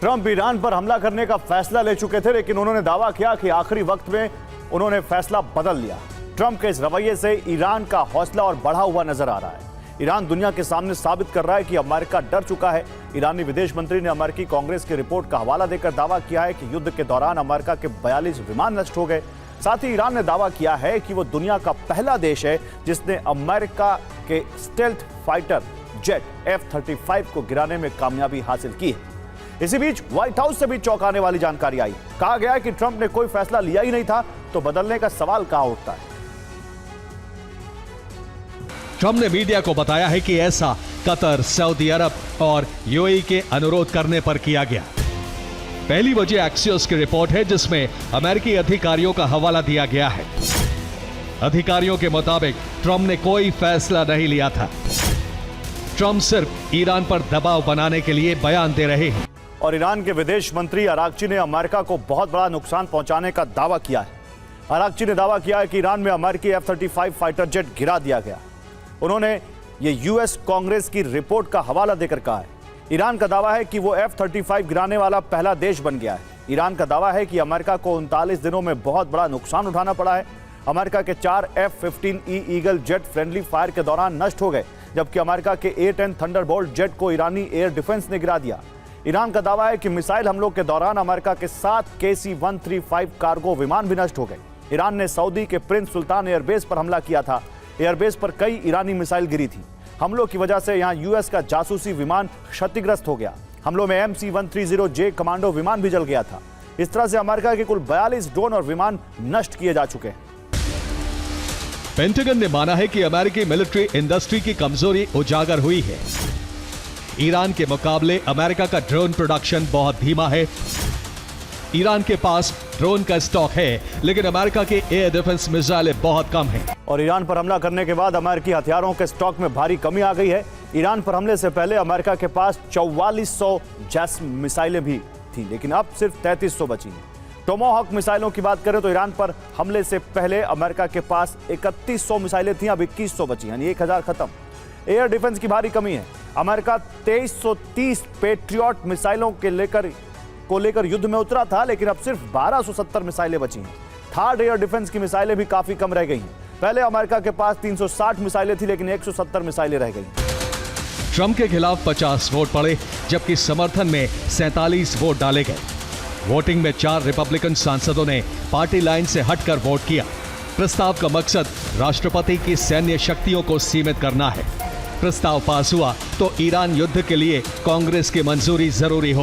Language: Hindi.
ट्रंप ईरान पर हमला करने का फैसला ले चुके थे, लेकिन उन्होंने दावा किया कि आखिरी वक्त में उन्होंने फैसला बदल लिया। ट्रंप के इस रवैये से ईरान का हौसला और बढ़ा हुआ नजर आ रहा है। ईरान दुनिया के सामने साबित कर रहा है कि अमेरिका डर चुका है। ईरानी विदेश मंत्री ने अमेरिकी कांग्रेस की रिपोर्ट का हवाला देकर दावा किया है कि युद्ध के दौरान अमेरिका के 42 विमान नष्ट हो गए। साथ ही ईरान ने दावा किया है कि वो दुनिया का पहला देश है जिसने अमेरिका के स्टेल्थ फाइटर जेट F-35 को गिराने में कामयाबी हासिल की है। इसी बीच व्हाइट हाउस से भी चौंकाने वाली जानकारी आई। कहा गया है कि ट्रंप ने कोई फैसला लिया ही नहीं था, तो बदलने का सवाल कहां उठता है। ट्रंप ने मीडिया को बताया है कि ऐसा कतर, सऊदी अरब और यूएई के अनुरोध करने पर किया गया। पहली वजह एक्सियोस की रिपोर्ट है, जिसमें अमेरिकी अधिकारियों का हवाला दिया गया है। अधिकारियों के मुताबिक ट्रंप ने कोई फैसला नहीं लिया था। ट्रंप सिर्फ ईरान पर दबाव बनाने के लिए बयान दे रहे हैं। और ईरान के विदेश मंत्री अरागची ने अमेरिका को बहुत बड़ा नुकसान पहुंचाने का दावा किया है। अरागची ने दावा किया है कि ईरान में अमेरिकी F-35 फाइटर जेट गिरा दिया गया। उन्होंने ये यूएस कांग्रेस की रिपोर्ट का हवाला देकर कहा है। ईरान का दावा है कि वो F-35 गिराने वाला पहला देश बन गया है। ईरान का दावा है कि अमेरिका को 39 दिनों में बहुत बड़ा नुकसान उठाना पड़ा है। अमेरिका के 4 F-15E eagle jet friendly fire के दौरान नष्ट हो गए, जबकि अमेरिका के A-10 थंडरबोल्ट जेट को ईरानी एयर डिफेंस ने गिरा दिया। ईरान का दावा है कि मिसाइल हमलों के दौरान अमेरिका के 7 KC-135 कार्गो विमान भी नष्ट हो गए। ईरान ने सऊदी के प्रिंस सुल्तान एयरबेस पर हमला किया था। एयरबेस पर कई ईरानी मिसाइल गिरी थी। हमलों की वजह से यहां यूएस का जासूसी विमान क्षतिग्रस्त हो गया। हमलों में MC-130J कमांडो विमान भी जल गया था। इस तरह से अमेरिका के कुल 42 ड्रोन और विमान नष्ट किए जा चुके हैं। पेंटागन ने माना है कि अमेरिकी मिलिट्री इंडस्ट्री की कमजोरी उजागर हुई है। ईरान के मुकाबले अमेरिका का ड्रोन प्रोडक्शन बहुत धीमा है। ईरान के पास ड्रोन का स्टॉक है, लेकिन अमेरिका के एयर डिफेंस मिसाइलें बहुत कम हैं। और ईरान पर हमला करने के बाद अमेरिकी हथियारों के स्टॉक में भारी कमी आ गई है। ईरान पर हमले से पहले अमेरिका के पास 4400 जैस्म मिसाइलें भी थी, लेकिन अब सिर्फ 3300 बची हैं। टोमाहॉक मिसाइलों की बात करें तो ईरान पर हमले से पहले अमेरिका के पास 3100 मिसाइलें थी, अब 2100 बची, यानी 1000 खत्म। एयर डिफेंस की भारी कमी है। अमेरिका 2330 पेट्रियट मिसाइलों को लेकर युद्ध में उतरा था, लेकिन अब सिर्फ 1270 मिसाइलें बची हैं। थर्ड एयर डिफेंस की मिसाइलें भी काफी कम रह गई हैं। पहले अमेरिका के पास 360 मिसाइलें थी, लेकिन 170 मिसाइलें रह गई। ट्रंप के खिलाफ 50 वोट पड़े, जबकि समर्थन में 47 वोट डाले गए। वोटिंग में 4 रिपब्लिकन सांसदों ने पार्टी लाइन से हटकर वोट किया। प्रस्ताव का मकसद राष्ट्रपति की सैन्य शक्तियों को सीमित करना है। प्रस्ताव पास हुआ तो ईरान युद्ध के लिए कांग्रेस की मंजूरी जरूरी होगी।